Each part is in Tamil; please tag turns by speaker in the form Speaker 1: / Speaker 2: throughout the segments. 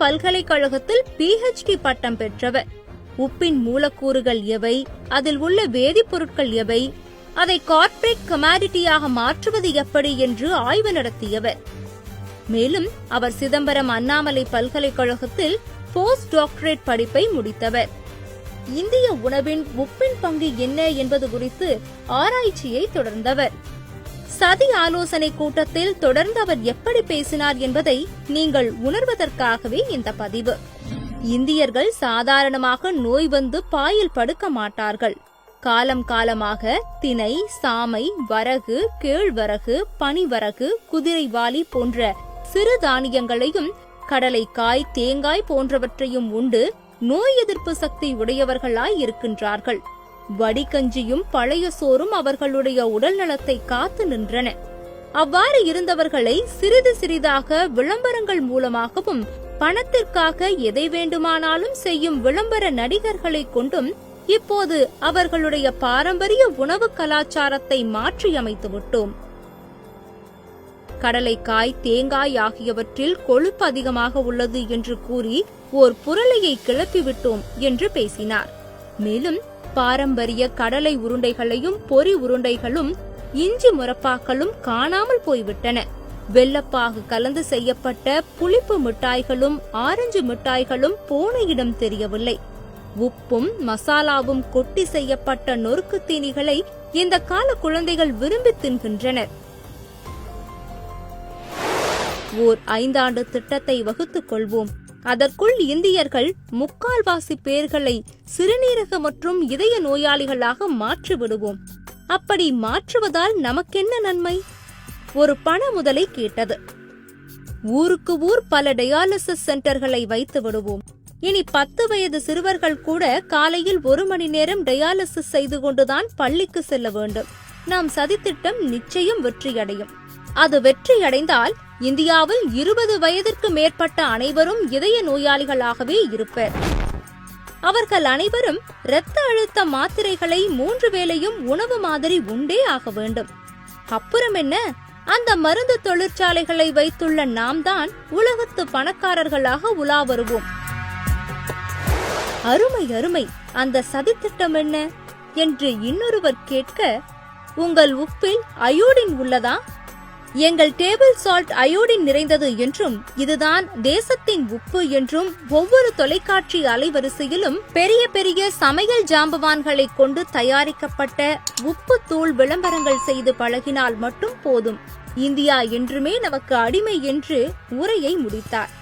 Speaker 1: பல்கலைக்கழகத்தில் PhD பட்டம் பெற்றவர். உப்பின் மூலக்கூறுகள் எவை, அதில் உள்ள வேதிப்பொருட்கள் எவை, அதை கார்ப்பரேட் கமாடிட்டியாக மாற்றுவது எப்படி என்று ஆய்வு நடத்தியவர். மேலும் அவர் சிதம்பரம் அண்ணாமலை பல்கலைக்கழகத்தில் போஸ்ட் டாக்டரேட் படிப்பை முடித்தவர். இந்திய உணவின் உப்பின் பங்கு என்ன என்பது குறித்து ஆராய்ச்சியை தொடர்ந்தவர். சதி ஆலோசனை கூட்டத்தில் தொடர்ந்து அவர் எப்படி பேசினார் என்பதை நீங்கள் உணர்வதற்காகவே இந்த பதிவு. இந்தியர்கள் சாதாரணமாக நோய் வந்து பாயில் படுக்க மாட்டார்கள். காலம் காலமாக திணை, சாமை, வரகு, கேழ்வரகு, பனிவரகு, குதிரைவாலி போன்ற சிறு தானியங்களையும் கடலைக்காய், தேங்காய் போன்றவற்றையும் உண்டு நோய் எதிர்ப்பு சக்தி உடையவர்களாய் இருக்கின்றார்கள். வடிகஞ்சியும் பழைய சோறும் அவர்களுடைய உடல் நலத்தை காத்து நின்றன. அவ்வாறு இருந்தவர்களை சிறிது சிறிதாக விளம்பரங்கள் மூலமாகவும் பணத்திற்காக எதை வேண்டுமானாலும் செய்யும் விளம்பர நடிகர்களை கொண்டும் இப்போது அவர்களுடைய பாரம்பரிய உணவு கலாச்சாரத்தை மாற்றியமைத்து விட்டோம். கடலைக்காய், தேங்காய் ஆகியவற்றில் கொழுப்பு அதிகமாக உள்ளது என்று கூறி ஓர் புரளையை கிளப்பிவிட்டோம் என்று பேசினார். மேலும் பாரம்பரிய கடலை உருண்டைகளையும் பொறி உருண்டைகளும் இஞ்சி முரப்பாக்களும் காணாமல் போய்விட்டன. வெல்லப்பாகு கலந்து செய்யப்பட்ட புளிப்பு மிட்டாய்களும் ஆரஞ்சு மிட்டாய்களும் போன இடம் தெரியவில்லை. உப்பும் மசாலாவும் கொட்டி செய்யப்பட்ட நொறுக்கு தீனிகளை இந்த கால குழந்தைகள் விரும்பி தின்கின்றனர். ஓர் 5 ஆண்டு திட்டத்தை வகுத்துக் கொள்வோம். அதற்குள் இந்தியர்கள் 3/4 பேர்களை சிறுநீரக மற்றும் இதய நோயாளிகளாக மாற்றிவிடுவோம். அப்படி மாற்றுவதால் நமக்கென்ன நன்மை? ஒரு பண முதலை கேட்டது. ஊருக்கு ஊர் பல டயாலிசிஸ் சென்டர்களை வைத்து விடுவோம். இனி 10 வயது சிறுவர்கள் கூட காலையில் 1 மணி நேரம் டயாலிசிஸ் செய்து கொண்டுதான் பள்ளிக்கு செல்ல வேண்டும். நாம் சதித்திட்டம் நிச்சயம் வெற்றியடையும். அது வெற்றியடைந்தால் இந்தியாவில் 20 வயதிற்கு மேற்பட்ட அனைவரும் இதய நோயாளிகளாகவே இருப்பர். அவர்கள் அனைவரும் இரத்த அழுத்த மாத்திரைகளை 3 வேளையும் உணவு மாதிரி உண்டே ஆக வேண்டும். அப்புறம் என்ன, அந்த மருந்து தொழிற்சாலைகளை வைத்துள்ள நாம் தான் உலகத்து பணக்காரர்களாக உலா வருவோம். அருமை அருமை, அந்த சதித்திட்டம் என்ன என்று இன்னொருவர் கேட்க, உங்கள் உப்பில் அயோடின் உள்ளதா? எங்கள் டேபிள் சால்ட் அயோடின் நிறைந்தது என்றும் இதுதான் தேசத்தின் உப்பு என்றும் ஒவ்வொரு தொலைக்காட்சி அலைவரிசையிலும் பெரிய பெரிய சமையல் ஜாம்பவான்களை கொண்டு தயாரிக்கப்பட்ட உப்பு தூள் விளம்பரங்கள் செய்து பழகினால் மட்டும் போதும். இந்தியா என்றுமே நமக்கு அடிமை என்று உரையை முடித்தார்.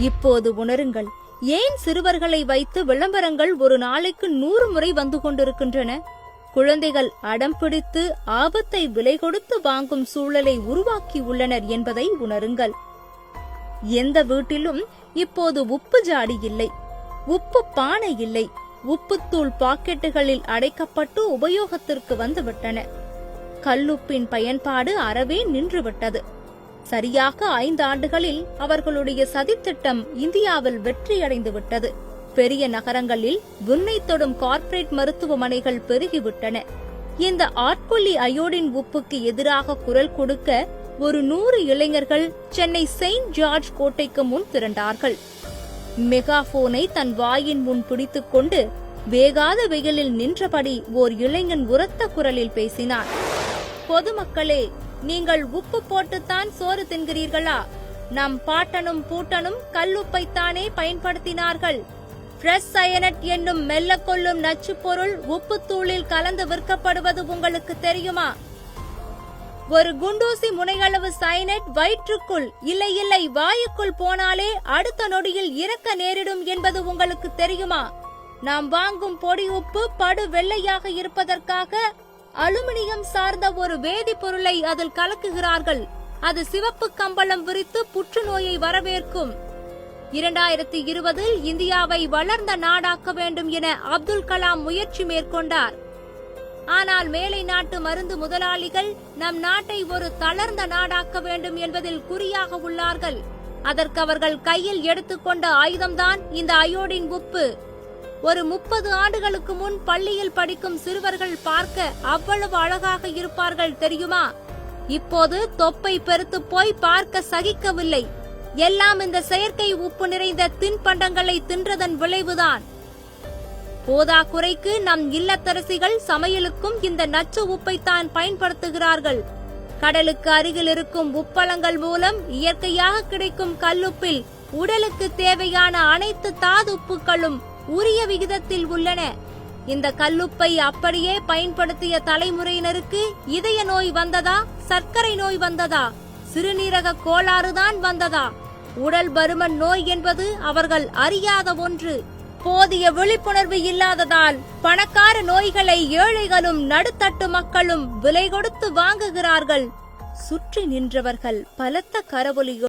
Speaker 1: இப்போது உணருங்கள், ஏன் சிறுவர்களை வைத்து விளம்பரங்கள் ஒரு நாளைக்கு 100 முறை வந்து கொண்டிருக்கின்றன? குழந்தைகள் அடம் பிடித்து ஆபத்தை விலை கொடுத்து வாங்கும் சூழலை உருவாக்கி உள்ளனர் என்பதை உணருங்கள். எந்த வீட்டிலும் இப்போது உப்பு ஜாடி இல்லை, உப்பு பானை இல்லை. உப்புத்தூள் பாக்கெட்டுகளில் அடைக்கப்பட்டு உபயோகத்திற்கு வந்துவிட்டன. கல்லுப்பின் பயன்பாடு அறவே நின்றுவிட்டது. சரியாக 5 ஆண்டுகளில் அவர்களுடைய சதித்திட்டம் இந்தியாவில் வெற்றியடைந்து விட்டது. பெரிய நகரங்களில் விண்ணை தொடும் கார்ப்பரேட் மருத்துவமனைகள் பெருகிவிட்டன. இந்த ஆட்கொல்லி அயோடின் உப்புக்கு எதிராக குரல் கொடுக்க ஒரு 100 இளைஞர்கள் சென்னை செயின்ட் ஜார்ஜ் கோட்டைக்கு முன் திரண்டார்கள். மெகாபோனை தன் வாயின் முன் பிடித்துக் கொண்டு வேகாத வெயிலில் நின்றபடி ஓர் இளைஞன் உரத்த குரலில் பேசினார். பொதுமக்களே, நீங்கள் உப்பு போட்டுத்தான் சோறு தின்கிறீர்களா? நம் பாட்டனும் பூட்டனும் கல்லுப்பைத்தானே பயன்படுத்தினார்கள். பிரஸ் சயனட் என்னும் மெல்ல கொள்ளும் நச்சு பொருள் உப்புத்தூளில் கலந்து விற்கப்படுவது உங்களுக்கு தெரியுமா? ஒரு குண்டூசி முனையளவு சயனட் வயிற்றுக்குள் இல்லை வாயுக்குள் போனாலே அடுத்த நொடியில் இறக்க நேரிடும் என்பது உங்களுக்கு தெரியுமா? நாம் வாங்கும் பொடி உப்பு படு வெள்ளையாக இருப்பதற்காக அலுமினியம் சார்ந்த ஒரு வேதிப்பொருளை அதில் கலக்குகிறார்கள். அது சிவப்பு கம்பளம் விரித்து புற்றுநோயை வரவேற்கும். 2020 இந்தியாவை வளர்ந்த நாடாக்க வேண்டும் என அப்துல் கலாம் முயற்சி மேற்கொண்டார். ஆனால் மேலை நாட்டு மருந்து முதலாளிகள் நம் நாட்டை ஒரு தளர்ந்த நாடாக்க வேண்டும் என்பதில் குறியாக உள்ளார்கள். அதற்கு அவர்கள் கையில் எடுத்துக்கொண்ட ஆயுதம்தான் இந்த அயோடின் உப்பு. ஒரு 30 ஆண்டுகளுக்கு முன் பள்ளியில் படிக்கும் சிறுவர்கள் பார்க்க அவ்வளவு அழகாக இருப்பார்கள் தெரியுமா? இப்போது தொப்பை பெருத்து போய் பார்க்க சகிக்கவில்லை. எல்லாம் இந்த செயற்கை உப்பு நிறைந்த தின்பண்டங்களை தின்றதன் விளைவுதான். போதாக்குறைக்கு நம் இல்லத்தரசிகள் சமையலுக்கும் இந்த நச்சு உப்பைத்தான் பயன்படுத்துகிறார்கள். கடலுக்கு அருகில் இருக்கும் உப்பளங்கள் மூலம் இயற்கையாக கிடைக்கும் கல்லுப்பில் உடலுக்கு தேவையான அனைத்து தாதுப்புக்களும் உரிய விகிதத்தில் உள்ளன. இந்த கல்லுப்பை அப்படியே பயன்படுத்திய தலைமுறையினருக்கு இதய நோய் வந்ததா, சர்க்கரை நோய் வந்ததா, சிறுநீரக கோளாறுதான் வந்ததா? உடல் பருமன் நோய் என்பது அவர்கள் அறியாத ஒன்று. போதிய விழிப்புணர்வு இல்லாததால் பணக்கார நோய்களை ஏழைகளும் நடுத்தட்டு மக்களும் விலை கொடுத்து வாங்குகிறார்கள். சுற்றி நின்றவர்கள் பலத்த கரவொலியோடு